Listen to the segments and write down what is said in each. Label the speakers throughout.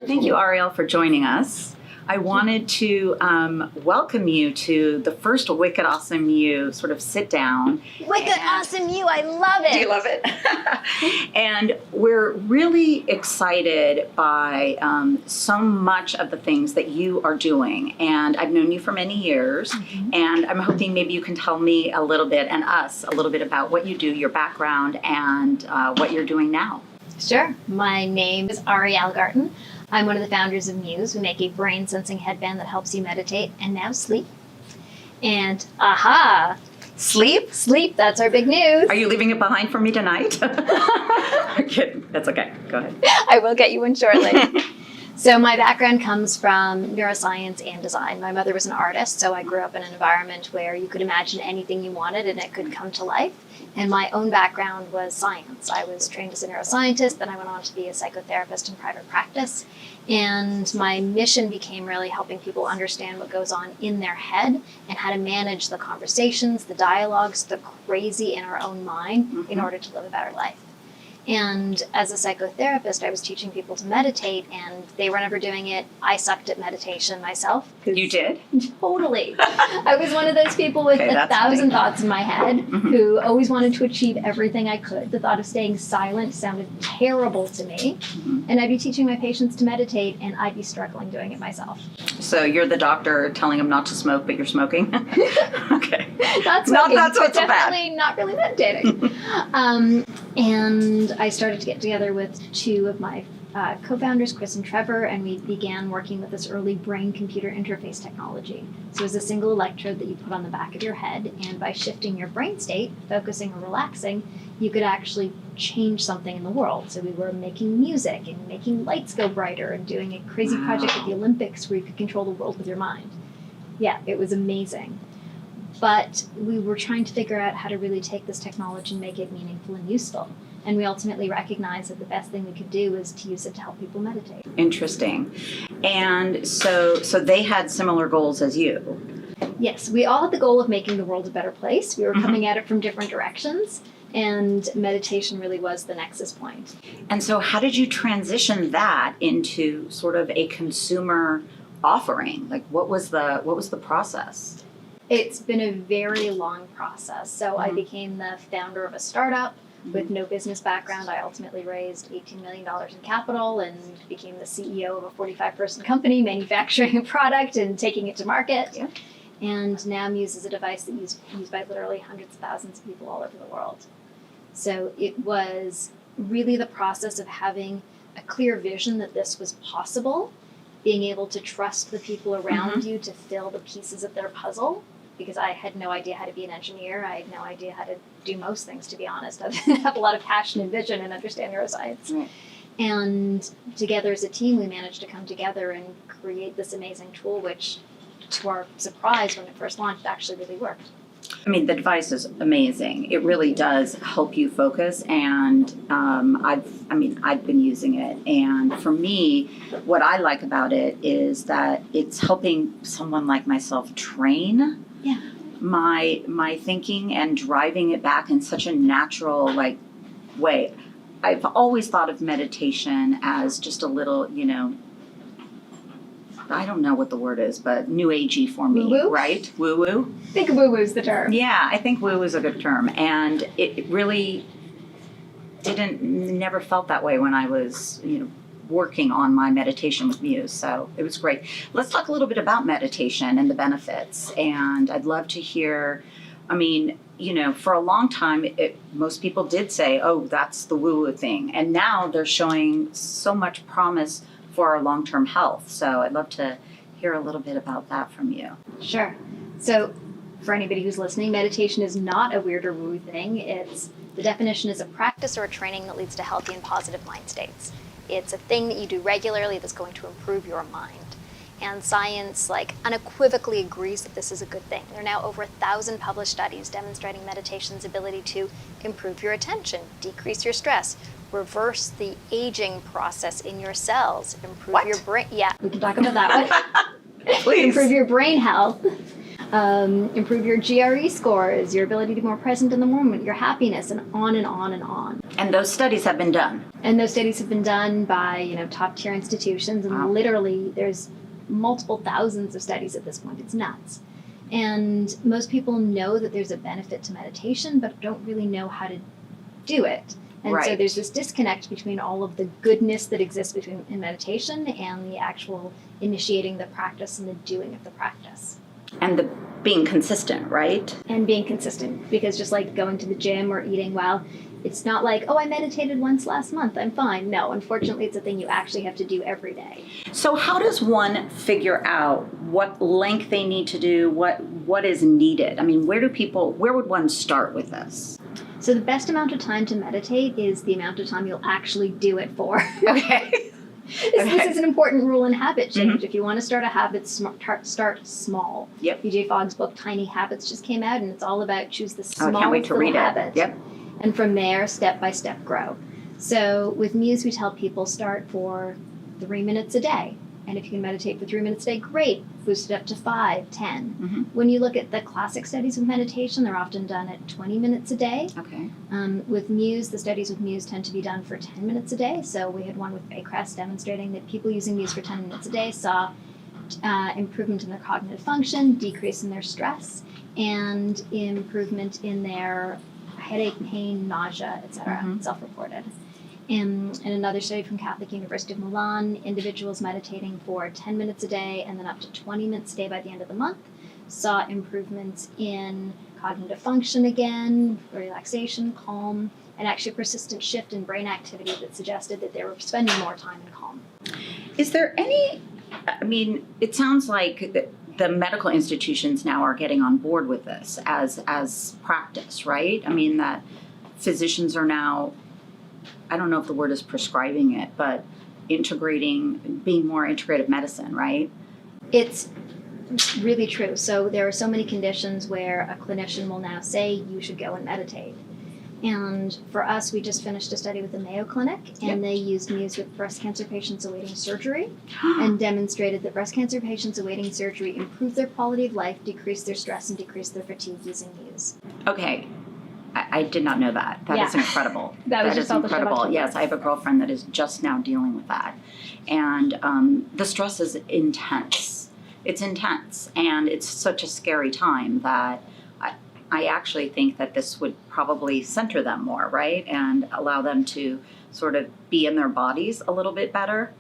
Speaker 1: Thank you, Ariel, for joining us. I wanted to welcome you to the first Wicked Awesome You sort of sit down.
Speaker 2: Wicked Awesome You, I love it.
Speaker 1: Do you love it? And we're really excited by so much of the things that you are doing. And I've known you for many years, and I'm hoping maybe you can tell me a little bit, and us, a little bit about what you do, your background, and what you're doing now.
Speaker 2: Sure. My name is Ariel Garten. I'm one of the founders of Muse. We make a brain sensing headband that helps you meditate and now sleep. And
Speaker 1: Sleep?
Speaker 2: Sleep, that's our big news.
Speaker 1: Are you leaving it behind for me tonight? I'm kidding. That's okay. Go ahead.
Speaker 2: I will get you one shortly. So my background comes from neuroscience and design. My mother was an artist, so I grew up in an environment where you could imagine anything you wanted and it could come to life. And my own background was science. I was trained as a neuroscientist, then I went on to be a psychotherapist in private practice. And my mission became really helping people understand what goes on in their head and how to manage the conversations, the dialogues, the crazy in our own mind in order to live a better life. And as a psychotherapist, I was teaching people to meditate, and they were never doing it. I sucked at meditation myself.
Speaker 1: You did?
Speaker 2: Totally. I was one of those people with 1,000 thoughts in my head who always wanted to achieve everything I could. The thought of staying silent sounded terrible to me. And I'd be teaching my patients to meditate, and I'd be struggling doing it myself.
Speaker 1: So you're the doctor telling them not to smoke, but you're smoking? Okay.
Speaker 2: Not smoking,
Speaker 1: not so
Speaker 2: but
Speaker 1: bad.
Speaker 2: definitely not really meditating. And I started to get together with two of my co-founders, Chris and Trevor, and we began working with this early brain-computer interface technology. So it was a single electrode that you put on the back of your head, and by shifting your brain state, focusing or relaxing, you could actually change something in the world. So we were making music and making lights go brighter and doing a crazy project at the Olympics where you could control the world with your mind. Yeah, it was amazing. But we were trying to figure out how to really take this technology and make it meaningful and useful. And we ultimately recognized that the best thing we could do was to use it to help people meditate.
Speaker 1: Interesting. And so they had similar goals as you.
Speaker 2: Yes, we all had the goal of making the world a better place. We were coming at it from different directions, and meditation really was the nexus point.
Speaker 1: And so how did you transition that into sort of a consumer offering? Like what was the process?
Speaker 2: It's been a very long process. So I became the founder of a startup with no business background. I ultimately raised $18 million in capital and became the CEO of a 45-person company manufacturing a product and taking it to market. Yeah. And now Muse is a device that is used by literally hundreds of thousands of people all over the world. So it was really the process of having a clear vision that this was possible, being able to trust the people around you to fill the pieces of their puzzle, because I had no idea how to be an engineer. I had no idea how to do most things, to be honest. I have a lot of passion and vision and understand neuroscience. Right. And together as a team, we managed to come together and create this amazing tool, which, to our surprise, when it first launched, actually really worked.
Speaker 1: I mean, the device is amazing. It really does help you focus, and I've been using it. And for me, what I like about it is that it's helping someone like myself train my thinking and driving it back in such a natural way. I've always thought of meditation as just a little, I don't know what the word is, but new agey for me,
Speaker 2: woo-woo?
Speaker 1: Right? Woo-woo?
Speaker 2: I think woo-woo's the term.
Speaker 1: Yeah, I think woo is a good term. And it really never felt that way when I was, working on my meditation with Muse. So it was great. Let's talk a little bit about meditation and the benefits. And I'd love to hear, for a long time, most people did say, oh, that's the woo-woo thing. And now they're showing so much promise for our long-term health. So I'd love to hear a little bit about that from you.
Speaker 2: Sure. So for anybody who's listening, meditation is not a weird or woo thing. The definition is a practice or a training that leads to healthy and positive mind states. It's a thing that you do regularly that's going to improve your mind. And science unequivocally agrees that this is a good thing. There are now over 1,000 published studies demonstrating meditation's ability to improve your attention, decrease your stress, reverse the aging process in your cells, improve your brain. Yeah, we can talk about that one.
Speaker 1: Please.
Speaker 2: Improve your brain health. Improve your GRE scores, your ability to be more present in the moment, your happiness, and on and on and on.
Speaker 1: And those studies have been done.
Speaker 2: And those studies have been done by, top tier institutions, and
Speaker 1: Wow.
Speaker 2: literally there's multiple thousands of studies at this point. It's nuts. And most people know that there's a benefit to meditation, but don't really know how to do it. And so
Speaker 1: Right.
Speaker 2: there's this disconnect between all of the goodness that exists in meditation and the actual initiating the practice and the doing of the practice.
Speaker 1: And the being consistent, right?
Speaker 2: And being consistent, because just like going to the gym or eating well, it's not like, oh, I meditated once last month, I'm fine. No, unfortunately, it's a thing you actually have to do every day.
Speaker 1: So how does one figure out what length they need to do, what is needed? I mean, where would one start with this?
Speaker 2: So the best amount of time to meditate is the amount of time you'll actually do it for.
Speaker 1: Okay.
Speaker 2: This is an important rule in habit change. If you want to start a habit, start small.
Speaker 1: Yep.
Speaker 2: BJ Fogg's book, Tiny Habits, just came out, and it's all about choose the
Speaker 1: Oh, I
Speaker 2: smallest
Speaker 1: can't wait to
Speaker 2: little
Speaker 1: read
Speaker 2: habit.
Speaker 1: it. Yep.
Speaker 2: And from there, step by step, grow. So with Muse, we tell people start for 3 minutes a day. And if you can meditate for 3 minutes a day, great. Boost it up to 5, 10.
Speaker 1: Mhm.
Speaker 2: When you look at the classic studies with meditation, they're often done at 20 minutes a day.
Speaker 1: Okay.
Speaker 2: With Muse, the studies with Muse tend to be done for 10 minutes a day. So we had one with Baycrest demonstrating that people using Muse for 10 minutes a day saw improvement in their cognitive function, decrease in their stress, and improvement in their headache, pain, nausea, etc.,
Speaker 1: Mhm.
Speaker 2: self-reported. In another study from Catholic University of Milan, individuals meditating for 10 minutes a day and then up to 20 minutes a day by the end of the month saw improvements in cognitive function again, relaxation, calm, and actually a persistent shift in brain activity that suggested that they were spending more time in calm.
Speaker 1: Is there any, I mean, it sounds like the medical institutions now are getting on board with this as practice, right? I mean, that physicians are now, I don't know if the word is prescribing it, but being more integrative medicine, right?
Speaker 2: It's really true. So there are so many conditions where a clinician will now say you should go and meditate. And for us, we just finished a study with the Mayo Clinic, and they used Muse with breast cancer patients awaiting surgery and demonstrated that breast cancer patients awaiting surgery improved their quality of life, decreased their stress, and decreased their fatigue using Muse.
Speaker 1: Okay. I did not know that. That is
Speaker 2: Yeah.
Speaker 1: incredible.
Speaker 2: That was
Speaker 1: is
Speaker 2: just published about
Speaker 1: incredible.
Speaker 2: 2
Speaker 1: Yes,
Speaker 2: years.
Speaker 1: I have a girlfriend that is just now dealing with that. And the stress is intense. It's intense. And it's such a scary time that I actually think that this would probably center them more, right? And allow them to sort of be in their bodies a little bit better.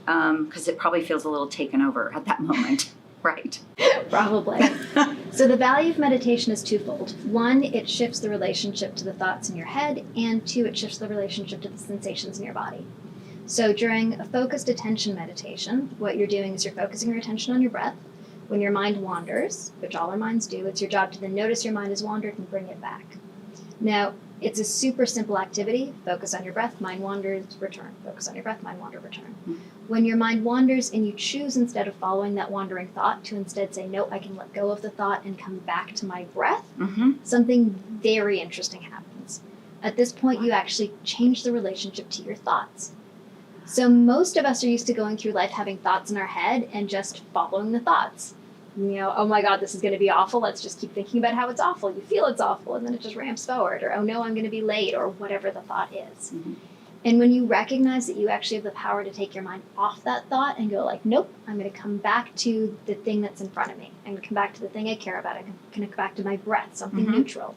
Speaker 1: Because it probably feels a little taken over at that moment, right?
Speaker 2: Probably. So the value of meditation is twofold. One, it shifts the relationship to the thoughts in your head, and two, it shifts the relationship to the sensations in your body. So during a focused attention meditation, what you're doing is you're focusing your attention on your breath. When your mind wanders, which all our minds do, it's your job to then notice your mind has wandered and bring it back. Now, it's a super simple activity. Focus on your breath, mind wanders, return. Focus on your breath, mind wander, return. When your mind wanders and you choose, instead of following that wandering thought, to instead say, no, I can let go of the thought and come back to my breath,
Speaker 1: Mm-hmm.
Speaker 2: something very interesting happens. At this point, you actually change the relationship to your thoughts. So most of us are used to going through life having thoughts in our head and just following the thoughts. Oh my God, this is going to be awful. Let's just keep thinking about how it's awful. You feel it's awful, and then it just ramps forward. Or, oh no, I'm going to be late, or whatever the thought is.
Speaker 1: Mm-hmm.
Speaker 2: And when you recognize that you actually have the power to take your mind off that thought and go like, nope, I'm going to come back to the thing that's in front of me. I'm going to come back to the thing I care about. I'm going to come back to my breath, something
Speaker 1: Mhm.
Speaker 2: neutral.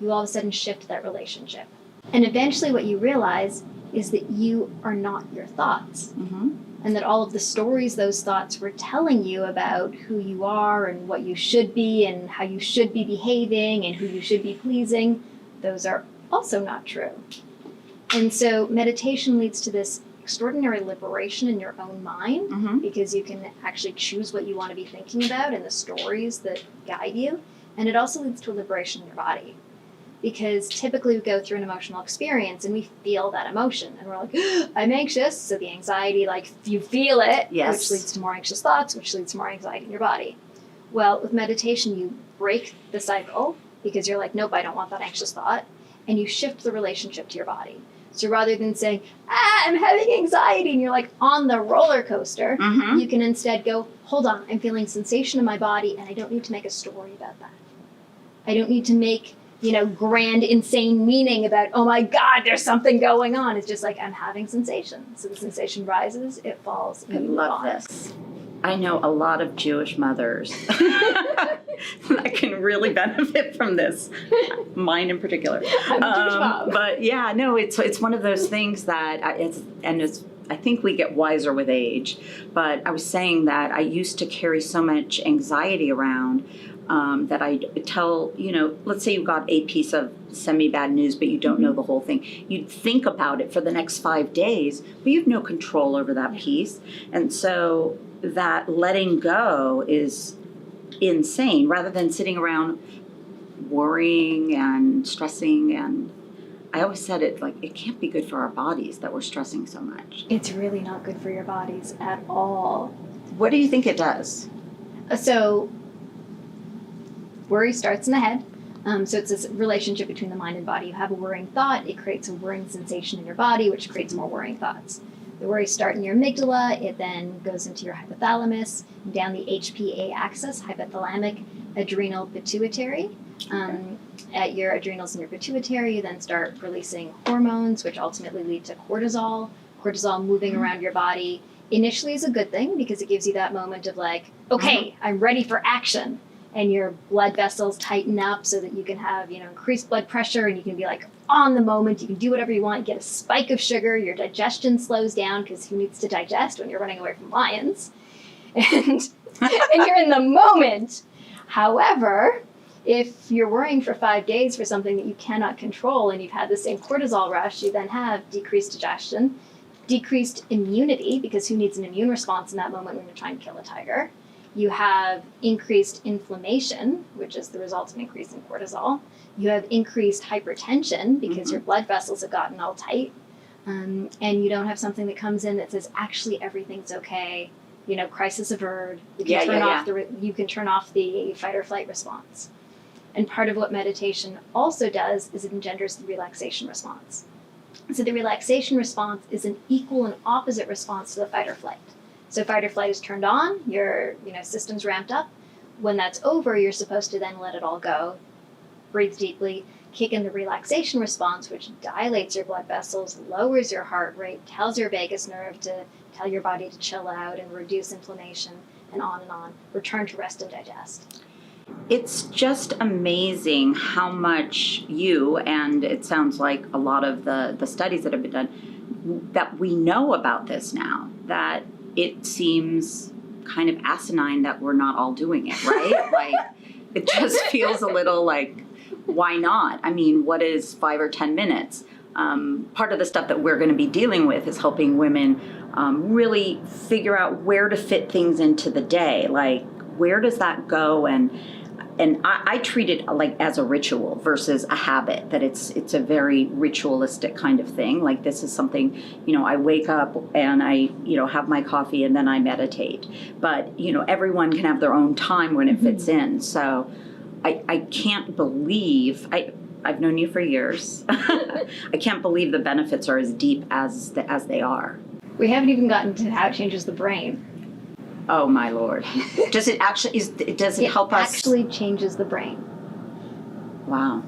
Speaker 2: You all of a sudden shift that relationship. And eventually what you realize is that you are not your thoughts.
Speaker 1: Mm-hmm.
Speaker 2: And that all of the stories those thoughts were telling you about who you are and what you should be and how you should be behaving and who you should be pleasing, those are also not true. And so meditation leads to this extraordinary liberation in your own mind,
Speaker 1: Mm-hmm.
Speaker 2: because you can actually choose what you want to be thinking about and the stories that guide you. And it also leads to a liberation in your body. Because typically we go through an emotional experience and we feel that emotion and we're like, I'm anxious. So the anxiety, like you feel it,
Speaker 1: Yes.
Speaker 2: which leads to more anxious thoughts, which leads to more anxiety in your body. Well, with meditation, you break the cycle because you're like, nope, I don't want that anxious thought. And you shift the relationship to your body. So rather than saying, I'm having anxiety, and you're like on the roller coaster,
Speaker 1: Mm-hmm.
Speaker 2: you can instead go, hold on, I'm feeling sensation in my body and I don't need to make a story about that. I don't need to make grand, insane meaning about, oh my God, there's something going on. It's just like, I'm having sensation. So the sensation rises, it falls.
Speaker 1: I love this. I know a lot of Jewish mothers that can really benefit from this, mine in particular.
Speaker 2: I'm a Jewish mom.
Speaker 1: But yeah, no, it's one of those things that I think we get wiser with age. But I was saying that I used to carry so much anxiety around that I tell, let's say you got a piece of semi-bad news, but you don't know the whole thing. You'd think about it for the next 5 days, but you have no control over that piece. And so that letting go is insane, rather than sitting around worrying and stressing. And I always said it can't be good for our bodies that we're stressing so much.
Speaker 2: It's really not good for your bodies at all.
Speaker 1: What do you think it does?
Speaker 2: So worry starts in the head. So it's this relationship between the mind and body. You have a worrying thought, it creates a worrying sensation in your body, which creates more worrying thoughts. The worries start in your amygdala, it then goes into your hypothalamus, down the HPA axis, hypothalamic, adrenal, pituitary. At your adrenals and your pituitary, you then start releasing hormones, which ultimately lead to cortisol. Cortisol moving around your body initially is a good thing because it gives you that moment of like, okay, I'm ready for action. And your blood vessels tighten up so that you can have, increased blood pressure, and you can be like on the moment. You can do whatever you want. You get a spike of sugar. Your digestion slows down because who needs to digest when you're running away from lions? And you're in the moment. However, if you're worrying for 5 days for something that you cannot control and you've had the same cortisol rush, you then have decreased digestion, decreased immunity, because who needs an immune response in that moment when you're trying to kill a tiger? You have increased inflammation, which is the result of an increase in cortisol. You have increased hypertension because your blood vessels have gotten all tight. And you don't have something that comes in that says, actually, everything's okay. Crisis averted. You can turn off the fight or flight response. And part of what meditation also does is it engenders the relaxation response. So the relaxation response is an equal and opposite response to the fight or flight. So fight or flight is turned on, your system's ramped up. When that's over, you're supposed to then let it all go, breathe deeply, kick in the relaxation response, which dilates your blood vessels, lowers your heart rate, tells your vagus nerve to tell your body to chill out and reduce inflammation, and on. Return to rest and digest.
Speaker 1: It's just amazing how much you, and it sounds like a lot of the studies that have been done, that we know about this now, that it seems kind of asinine that we're not all doing it, right? It just feels a little like, why not? I mean, what is 5 or 10 minutes? Part of the stuff that we're going to be dealing with is helping women really figure out where to fit things into the day. Like, where does that go? And I treat it like as a ritual versus a habit, that it's a very ritualistic kind of thing. Like, this is something, I wake up and I, have my coffee and then I meditate. But, everyone can have their own time when it fits in. So I can't believe, I've known you for years. I can't believe the benefits are as deep as they are.
Speaker 2: We haven't even gotten to how it changes the brain.
Speaker 1: Oh my Lord! Does it actually? Does it help us?
Speaker 2: It actually changes the brain.
Speaker 1: Wow.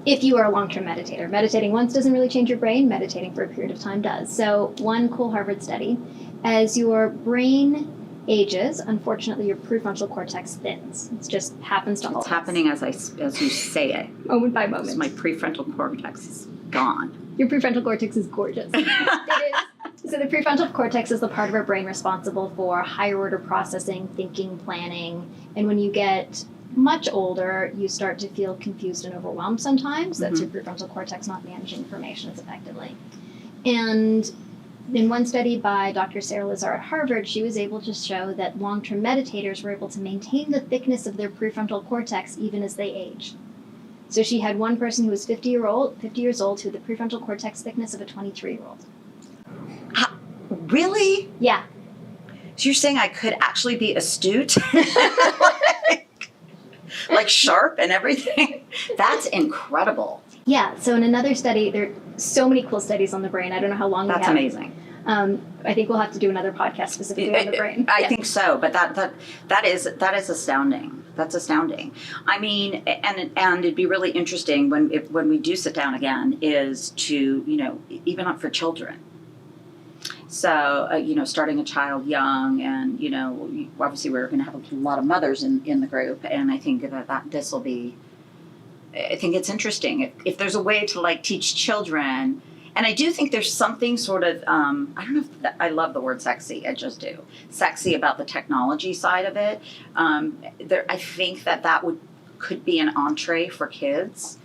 Speaker 2: If you are a long-term meditator, meditating once doesn't really change your brain. Meditating for a period of time does. So, one cool Harvard study: as your brain ages, unfortunately, your prefrontal cortex thins. It just happens to all.
Speaker 1: It's happening as you say it.
Speaker 2: Moment by moment.
Speaker 1: My prefrontal cortex is gone.
Speaker 2: Your prefrontal cortex is gorgeous. It is. So the prefrontal cortex is the part of our brain responsible for higher order processing, thinking, planning. And when you get much older, you start to feel confused and overwhelmed sometimes. That's your prefrontal cortex not managing information as effectively. And in one study by Dr. Sarah Lazar at Harvard, she was able to show that long-term meditators were able to maintain the thickness of their prefrontal cortex even as they age. So she had one person who was 50 years old, who had the prefrontal cortex thickness of a 23-year-old.
Speaker 1: Really?
Speaker 2: Yeah.
Speaker 1: So you're saying I could actually be astute? like sharp and everything? That's incredible.
Speaker 2: Yeah. So in another study, there are so many cool studies on the brain. I don't know how long we have.
Speaker 1: That's amazing.
Speaker 2: I think we'll have to do another podcast specifically on the brain.
Speaker 1: I think so, but that is astounding. That's astounding. I mean, and it'd be really interesting when we do sit down again is to, even up for children. So, starting a child young, and, obviously we're going to have a lot of mothers in the group, and I think that this will be, I think it's interesting. If there's a way to, like, teach children, and I do think there's something sort of, I don't know if I love the word sexy, I just do. Sexy about the technology side of it. I think that could be an entree for kids.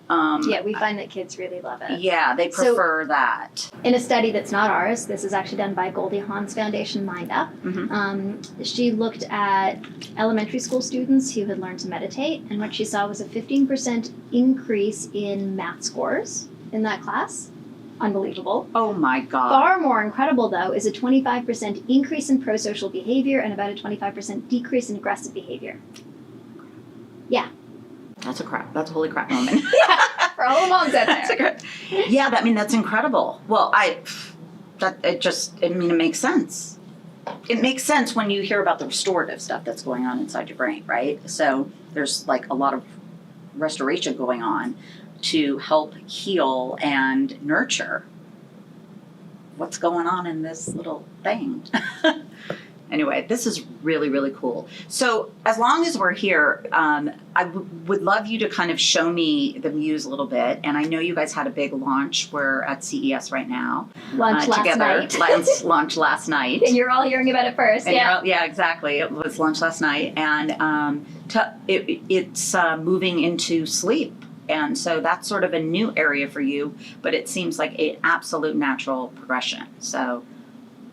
Speaker 2: We find that kids really love it.
Speaker 1: Yeah, they prefer that.
Speaker 2: In a study that's not ours, this is actually done by Goldie Hawn's Foundation Mind Up.
Speaker 1: Mm-hmm.
Speaker 2: She looked at elementary school students who had learned to meditate, and what she saw was a 15% increase in math scores in that class. Unbelievable.
Speaker 1: Oh my God.
Speaker 2: Far more incredible, though, is a 25% increase in pro-social behavior and about a 25% decrease in aggressive behavior. Yeah.
Speaker 1: That's a holy crap moment.
Speaker 2: Yeah, for all the moms out there.
Speaker 1: Yeah, that's incredible. Well, it makes sense. It makes sense when you hear about the restorative stuff that's going on inside your brain, right? So there's like a lot of restoration going on to help heal and nurture what's going on in this little thing. Anyway, this is really, really cool. So as long as we're here, I would love you to kind of show me the Muse a little bit. And I know you guys had a big launch. We're at CES right now.
Speaker 2: Launched last night.
Speaker 1: Launched last night.
Speaker 2: And you're all hearing about it first.
Speaker 1: And yeah, exactly. It was launched last night. And it's moving into sleep. And so that's sort of a new area for you, but it seems like an absolute natural progression. So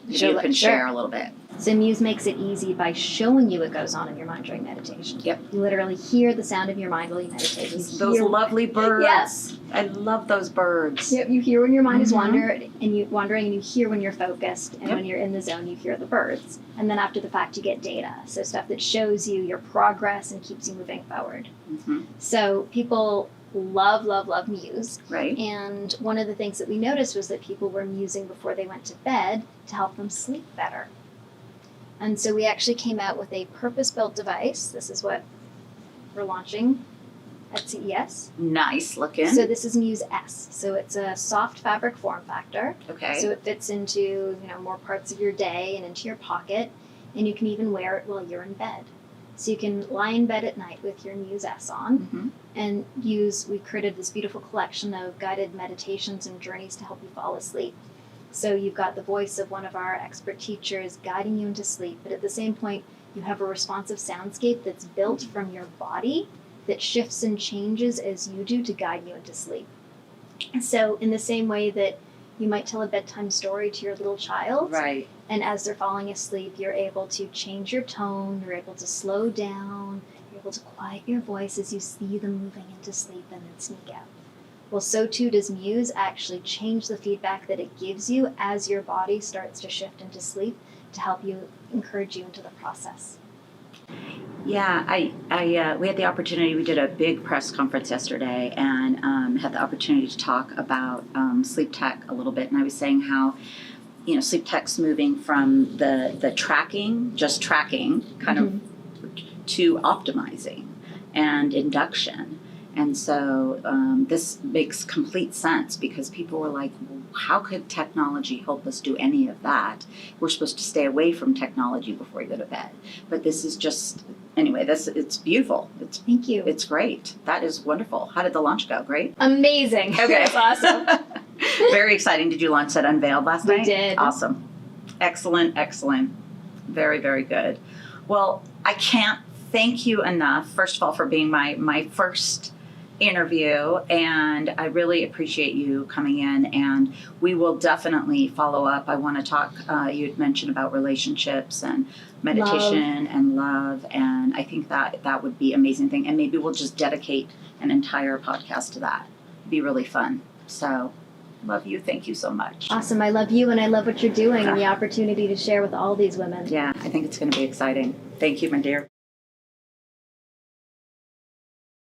Speaker 1: if you can share a little bit.
Speaker 2: So Muse makes it easy by showing you what goes on in your mind during meditation.
Speaker 1: Yep.
Speaker 2: You literally hear the sound of your mind while you meditate.
Speaker 1: Those lovely birds.
Speaker 2: Yes.
Speaker 1: I love those birds.
Speaker 2: Yep. You hear when your mind is wandering, and you hear when you're focused, and when you're in the zone, you hear the birds. And then after the fact, you get data. So stuff that shows you your progress and keeps you moving forward.
Speaker 1: Mm-hmm.
Speaker 2: So people love Muse.
Speaker 1: Right.
Speaker 2: And one of the things that we noticed was that people were musing before they went to bed to help them sleep better. And so we actually came out with a purpose-built device. This is what we're launching at CES.
Speaker 1: Nice looking.
Speaker 2: So this is Muse S. So it's a soft fabric form factor.
Speaker 1: Okay.
Speaker 2: So it fits into more parts of your day and into your pocket, and you can even wear it while you're in bed. So you can lie in bed at night with your Muse S on and we created this beautiful collection of guided meditations and journeys to help you fall asleep. So you've got the voice of one of our expert teachers guiding you into sleep, but at the same point, you have a responsive soundscape that's built from your body that shifts and changes as you do to guide you into sleep. So in the same way that you might tell a bedtime story to your little child,
Speaker 1: right?
Speaker 2: And as they're falling asleep, you're able to change your tone, you're able to slow down, you're able to quiet your voice as you see them moving into sleep and then sneak out. Well, so too does Muse actually change the feedback that it gives you as your body starts to shift into sleep to help you, encourage you into the process.
Speaker 1: Yeah, we had the opportunity, we did a big press conference yesterday and had the opportunity to talk about sleep tech a little bit. And I was saying how, sleep tech's moving from the tracking, just tracking kind of to optimizing and induction. And so this makes complete sense because people were like, how could technology help us do any of that? We're supposed to stay away from technology before we go to bed. But this is just, anyway, it's beautiful.
Speaker 2: Thank you.
Speaker 1: It's great. That is wonderful. How did the launch go? Great?
Speaker 2: Amazing.
Speaker 1: Okay.
Speaker 2: That's awesome.
Speaker 1: Very exciting. Did you launch that unveiled last night?
Speaker 2: We did.
Speaker 1: Awesome. Excellent. Very, very good. Well, I can't thank you enough, first of all, for being my first interview, and I really appreciate you coming in, and we will definitely follow up. I want to talk, you had mentioned about relationships and meditation and love, and I think that would be an amazing thing, and maybe we'll just dedicate an entire podcast to that. It'd be really fun. So love you. Thank you so much.
Speaker 2: Awesome. I love you, and I love what you're doing and the opportunity to share with all these women.
Speaker 1: Yeah, I think it's going to be exciting. Thank you, my dear.